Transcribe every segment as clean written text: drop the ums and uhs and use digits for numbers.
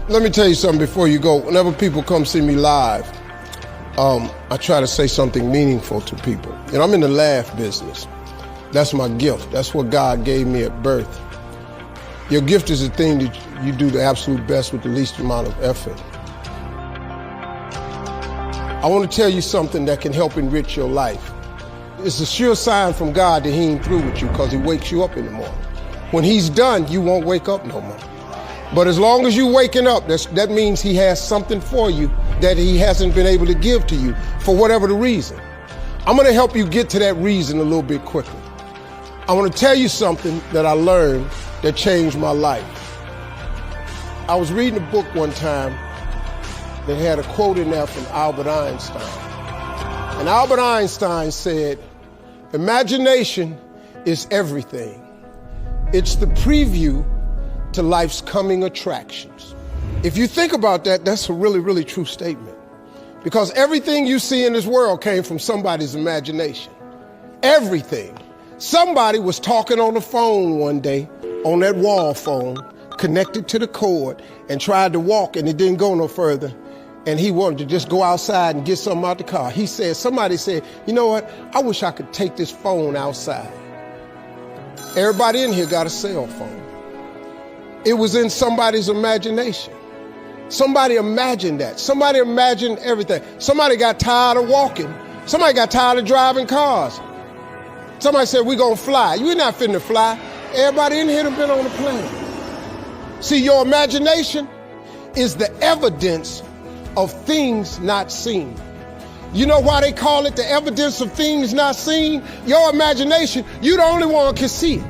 Let me tell you something before you go. Whenever people come see me live, I try to say something meaningful to people. And I'm in the laugh business. That's my gift. That's what God gave me at birth. Your gift is the thing that you do the absolute best with the least amount of effort. I want to tell you something that can help enrich your life. It's a sure sign from God that he ain't through with you because he wakes you up in the morning. When he's done, you won't wake up no more. But as long as you're waking up, that means he has something for you that he hasn't been able to give to you for whatever the reason. I'm going to help you get to that reason a little bit quicker. I want to tell you something that I learned that changed my life. I was reading a book one time that had a quote in there from Albert Einstein. And Albert Einstein said, "Imagination is everything. It's the preview to life's coming attractions." If you think about that, that's a really, really true statement. Because everything you see in this world came from somebody's imagination. Everything. Somebody was talking on the phone one day, on that wall phone, connected to the cord, and tried to walk, and it didn't go no further. And he wanted to just go outside and get something out the car. Somebody said, "You know what? I wish I could take this phone outside." Everybody in here got a cell phone. It was in somebody's imagination. Somebody imagined that. Somebody imagined everything. Somebody got tired of walking. Somebody got tired of driving cars. Somebody said, "We're going to fly." You're not finna fly. Everybody in here done been on a plane. See, your imagination is the evidence of things not seen. You know why they call it the evidence of things not seen? Your imagination, you're the only one can see it.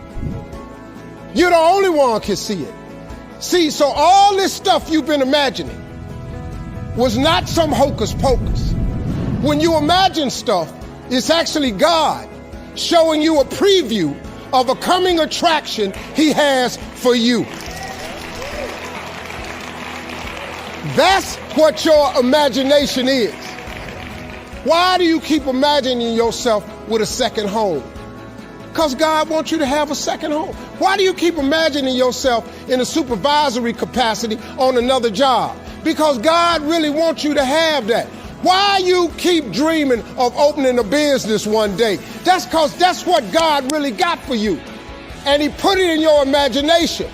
You're the only one can see it. See, so all this stuff you've been imagining was not some hocus pocus. When you imagine stuff, it's actually God showing you a preview of a coming attraction he has for you. That's what your imagination is. Why do you keep imagining yourself with a second home? Because God wants you to have a second home. Why do you keep imagining yourself in a supervisory capacity on another job? Because God really wants you to have that. Why you keep dreaming of opening a business one day? That's because that's what God really got for you. And he put it in your imagination.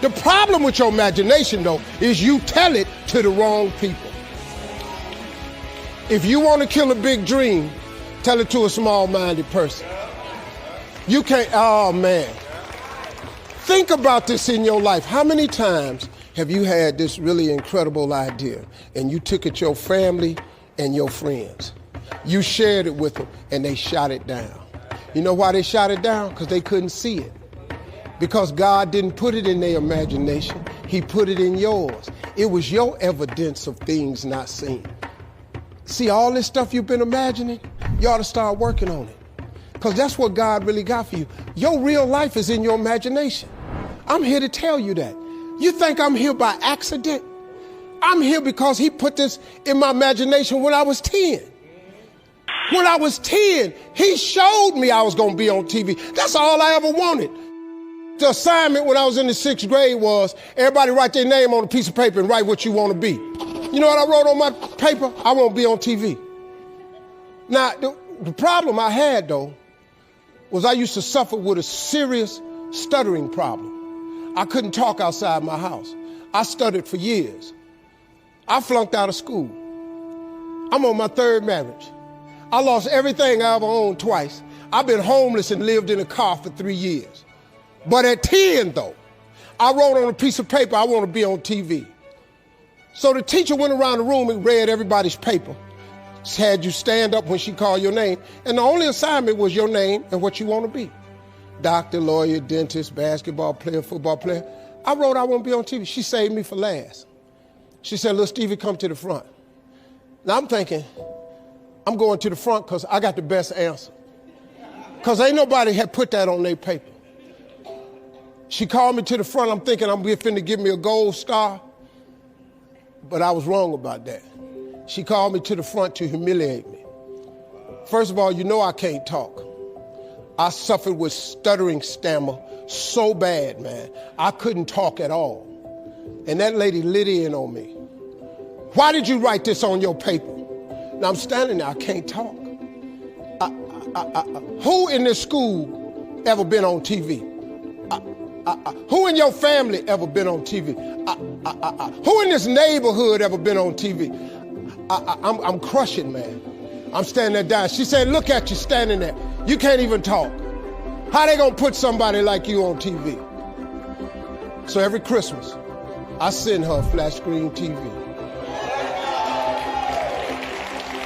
The problem with your imagination, though, is you tell it to the wrong people. If you want to kill a big dream, tell it to a small-minded person. You can't, oh man. Think about this in your life. How many times have you had this really incredible idea and you took it to your family and your friends? You shared it with them and they shot it down. You know why they shot it down? Because they couldn't see it. Because God didn't put it in their imagination. He put it in yours. It was your evidence of things not seen. See, all this stuff you've been imagining, you ought to start working on it. Because that's what God really got for you. Your real life is in your imagination. I'm here to tell you that. You think I'm here by accident? I'm here because he put this in my imagination when I was 10. When I was 10, he showed me I was going to be on TV. That's all I ever wanted. The assignment when I was in the 6th grade was everybody write their name on a piece of paper and write what you want to be. You know what I wrote on my paper? I want to be on TV. Now, the problem I had, though, was I used to suffer with a serious stuttering problem. I couldn't talk outside my house. I stuttered for years. I flunked out of school. I'm on my 3rd marriage. I lost everything I ever owned twice. I've been homeless and lived in a car for 3 years. But at 10, though, I wrote on a piece of paper, I want to be on TV. So the teacher went around the room and read everybody's paper. Had you stand up when she called your name. And the only assignment was your name and what you want to be. Doctor, lawyer, dentist, basketball player, football player. I wrote I want to be on TV. She saved me for last. She said, "Little Stevie, come to the front." Now I'm thinking, I'm going to the front because I got the best answer. Because ain't nobody had put that on their paper. She called me to the front. I'm thinking I'm finna give me a gold star. But I was wrong about that. She called me to the front to humiliate me. First of all, you know I can't talk. I suffered with stuttering stammer so bad, man. I couldn't talk at all. And that lady lit in on me. Why did you write this on your paper? Now I'm standing there, I can't talk. Who in this school ever been on TV? Who in your family ever been on TV? Who in this neighborhood ever been on TV? I'm crushing, man. I'm standing there dying. She said, look at you standing there. You can't even talk. How they gonna put somebody like you on TV? So every Christmas, I send her a flat screen TV.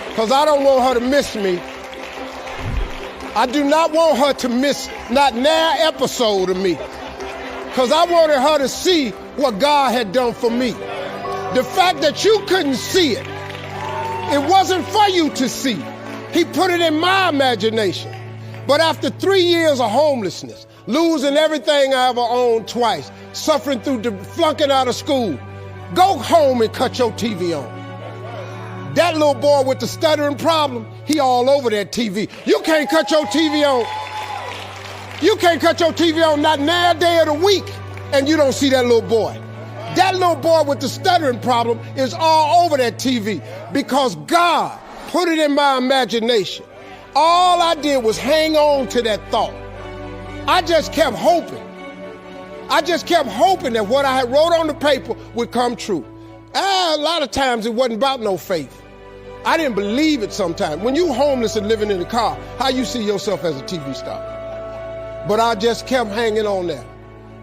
Because I don't want her to miss me. I do not want her to miss not now episode of me. Because I wanted her to see what God had done for me. The fact that you couldn't see it, it wasn't for you to see. He put it in my imagination. But after 3 years of homelessness, losing everything I ever owned twice, suffering through flunking out of school, go home and cut your TV on. That little boy with the stuttering problem, he all over that TV. You can't cut your TV on. You can't cut your TV on not now day of the week and you don't see that little boy. That little boy with the stuttering problem is all over that TV because God put it in my imagination. All I did was hang on to that thought. I just kept hoping. I just kept hoping that what I had wrote on the paper would come true. A lot of times it wasn't about no faith. I didn't believe it sometimes. When you homeless and living in a car, how you see yourself as a TV star? But I just kept hanging on there.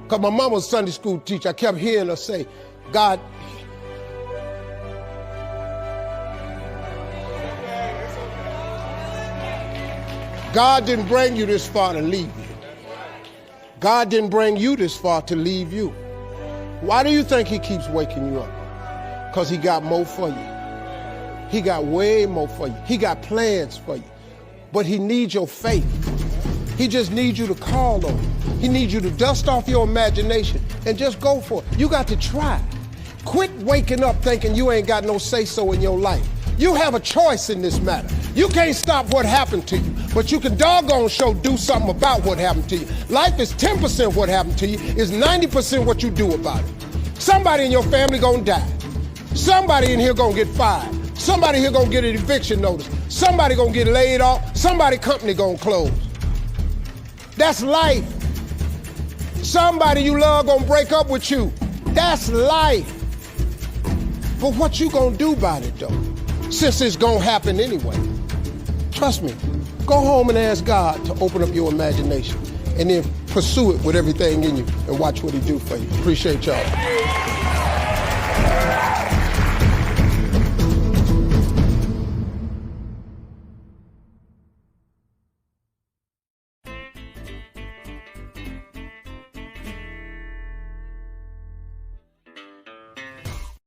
Because my mama was a Sunday school teacher. I kept hearing her say, God, God didn't bring you this far to leave you. God didn't bring you this far to leave you. Why do you think he keeps waking you up? Because he got more for you. He got way more for you. He got plans for you. But he needs your faith. He just needs you to call on him. He needs you to dust off your imagination and just go for it. You got to try. Quit waking up thinking you ain't got no say-so in your life. You have a choice in this matter. You can't stop what happened to you, but you can doggone sure do something about what happened to you. Life is 10% what happened to you, is 90% what you do about it. Somebody in your family gonna die. Somebody in here gonna get fired. Somebody here gonna get an eviction notice. Somebody gonna get laid off. Somebody company gonna close. That's life. Somebody you love gonna break up with you. That's life. But what you gonna do about it though? Since it's gonna happen anyway. Trust me, go home and ask God to open up your imagination and then pursue it with everything in you and watch what he do for you. Appreciate y'all.